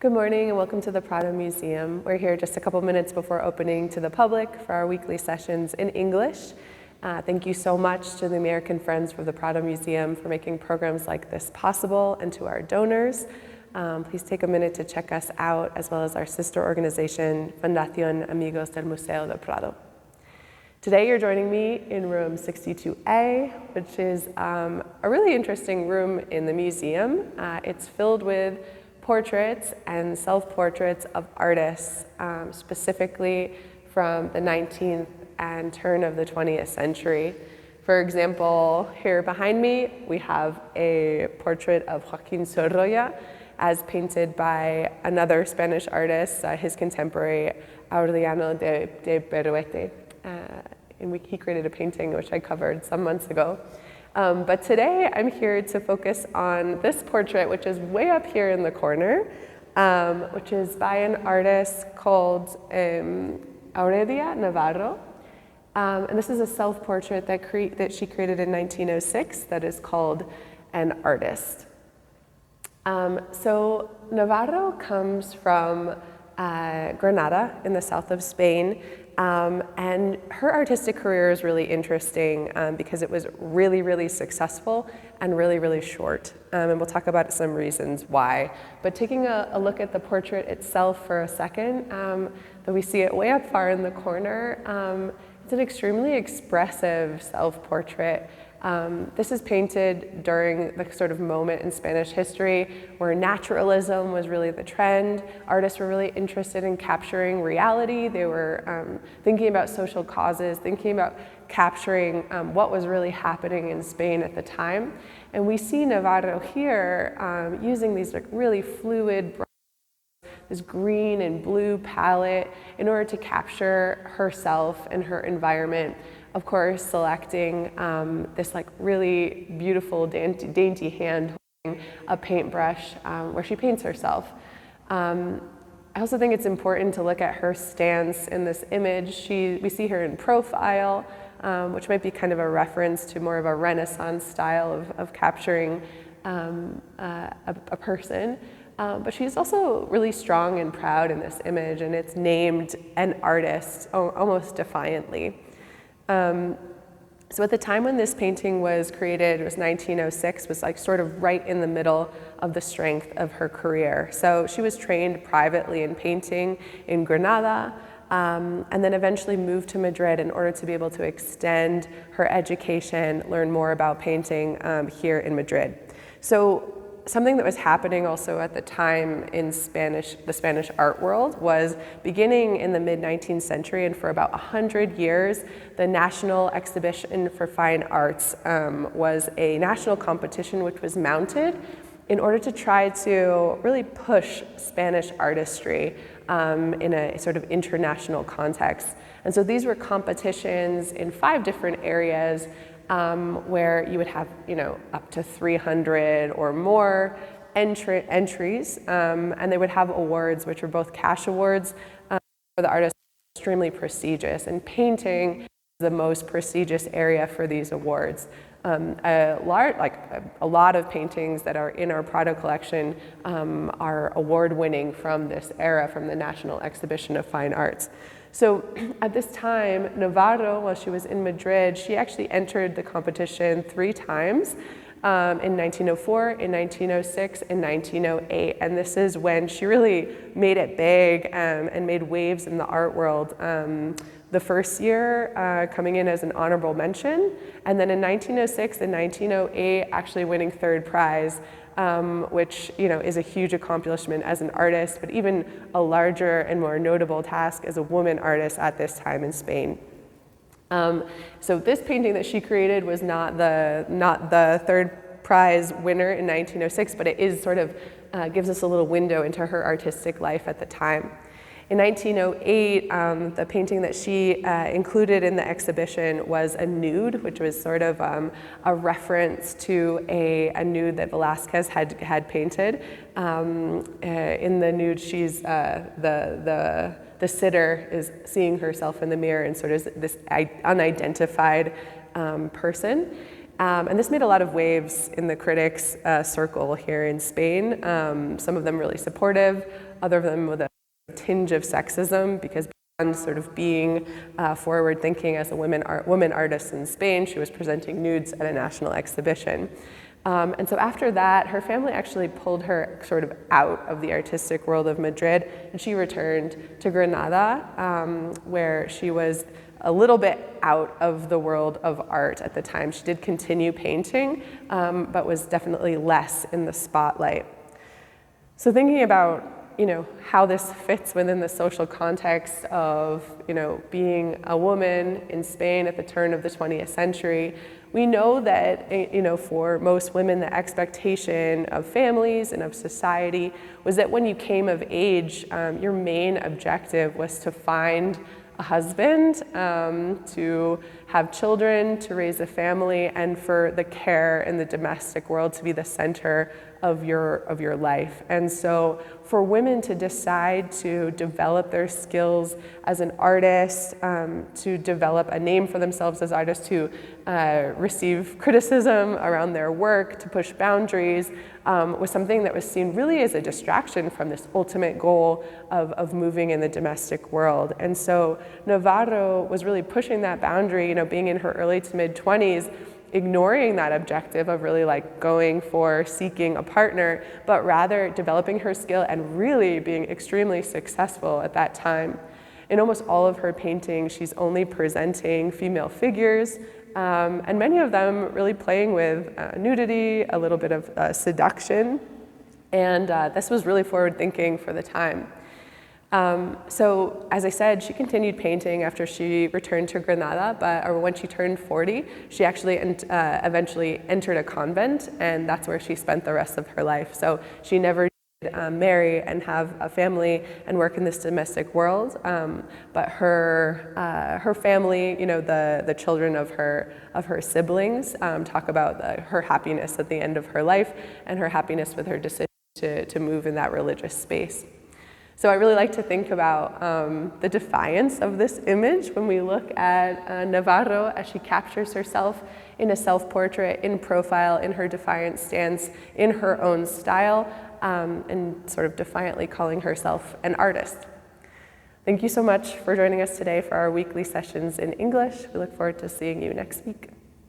Good morning and welcome to the Prado Museum. We're here just a couple minutes before opening to the public for our weekly sessions in English. Thank you so much to the American Friends of the Prado Museum for making programs like this possible, and to our donors. Please take a minute to check us out, as well as our sister organization, Fundación Amigos del Museo del Prado. Today you're joining me in room 62A, which is a really interesting room in the museum. It's filled with portraits and self-portraits of artists, specifically from the 19th and turn of the 20th century. For example, here behind me, we have a portrait of Joaquín Sorolla, as painted by another Spanish artist, his contemporary, Aurelia Navarro Moreno. He created a painting which I covered some months ago. But today I'm here to focus on this portrait, which is way up here in the corner, which is by an artist called Aurelia Navarro. And this is a self-portrait that she created in 1906 that is called An Artist. So Navarro comes from Granada in the south of Spain. And her artistic career is really interesting because it was really, really successful and really, really short. And we'll talk about some reasons why. But taking a look at the portrait itself for a second, though we see it way up far in the corner, it's an extremely expressive self-portrait. This is painted during the sort of moment in Spanish history where naturalism was really the trend. Artists were really interested in capturing reality. They were thinking about social causes, thinking about capturing what was really happening in Spain at the time. And we see Navarro here using these like really fluid brushes, this green and blue palette, in order to capture herself and her environment. Of course, selecting this like really beautiful, dainty hand holding a paintbrush where she paints herself. I also think it's important to look at her stance in this image. We see her in profile, which might be kind of a reference to more of a Renaissance style of capturing a person. But she's also really strong and proud in this image, and it's named An Artist almost defiantly. So at the time when this painting was created, it was 1906, was like sort of right in the middle of the strength of her career. So she was trained privately in painting in Granada, and then eventually moved to Madrid in order to be able to extend her education, learn more about painting here in Madrid. So something that was happening also at the time in the Spanish art world was beginning in the mid-19th century, and for about 100 years, the National Exhibition for Fine Arts was a national competition which was mounted in order to try to really push Spanish artistry in a sort of international context. And so these were competitions in 5 different areas, where you would have, up to 300 or more entries, and they would have awards, which were both cash awards for the artists, extremely prestigious. And painting is the most prestigious area for these awards. A lot of paintings that are in our Prado collection are award-winning from this era, from the National Exhibition of Fine Arts. So at this time, Navarro, while she was in Madrid, she actually entered the competition 3 times, in 1904, in 1906, and 1908. And this is when she really made it big and made waves in the art world. The first year coming in as an honorable mention, and then in 1906 and 1908 actually winning 3rd prize, which is a huge accomplishment as an artist, but even a larger and more notable task as a woman artist at this time in Spain. So this painting that she created was not the 3rd prize winner in 1906, but it is sort of gives us a little window into her artistic life at the time. In 1908, the painting that she included in the exhibition was a nude, which was sort of a reference to a nude that Velázquez had painted. In the nude, she's the sitter is seeing herself in the mirror and sort of this unidentified person. And this made a lot of waves in the critics' circle here in Spain. Some of them really supportive, other of them with a tinge of sexism, because beyond sort of being forward-thinking as a woman artist in Spain, she was presenting nudes at a national exhibition. And so after that, her family actually pulled her sort of out of the artistic world of Madrid, and she returned to Granada, where she was a little bit out of the world of art at the time. She did continue painting, but was definitely less in the spotlight. So thinking about how this fits within the social context of, being a woman in Spain at the turn of the 20th century, we know that, for most women, the expectation of families and of society was that when you came of age, your main objective was to find a husband, to have children, to raise a family, and for the care in the domestic world to be the center of your life. And so for women to decide to develop their skills as an artist, to develop a name for themselves as artists, to receive criticism around their work, to push boundaries, was something that was seen really as a distraction from this ultimate goal of moving in the domestic world. And so Navarro was really pushing that boundary, being in her early to mid 20s, ignoring that objective of really going for seeking a partner, but rather developing her skill and really being extremely successful at that time. In almost all of her paintings, she's only presenting female figures, and many of them really playing with nudity, a little bit of seduction, and this was really forward-thinking for the time. So, as I said, she continued painting after she returned to Granada, or when she turned 40, she actually eventually entered a convent, and that's where she spent the rest of her life. So she never did marry and have a family and work in this domestic world, but her family, the children of her siblings, talk about her happiness at the end of her life and her happiness with her decision to move in that religious space. So I really like to think about the defiance of this image when we look at Navarro as she captures herself in a self-portrait, in profile, in her defiant stance, in her own style, and sort of defiantly calling herself an artist. Thank you so much for joining us today for our weekly sessions in English. We look forward to seeing you next week.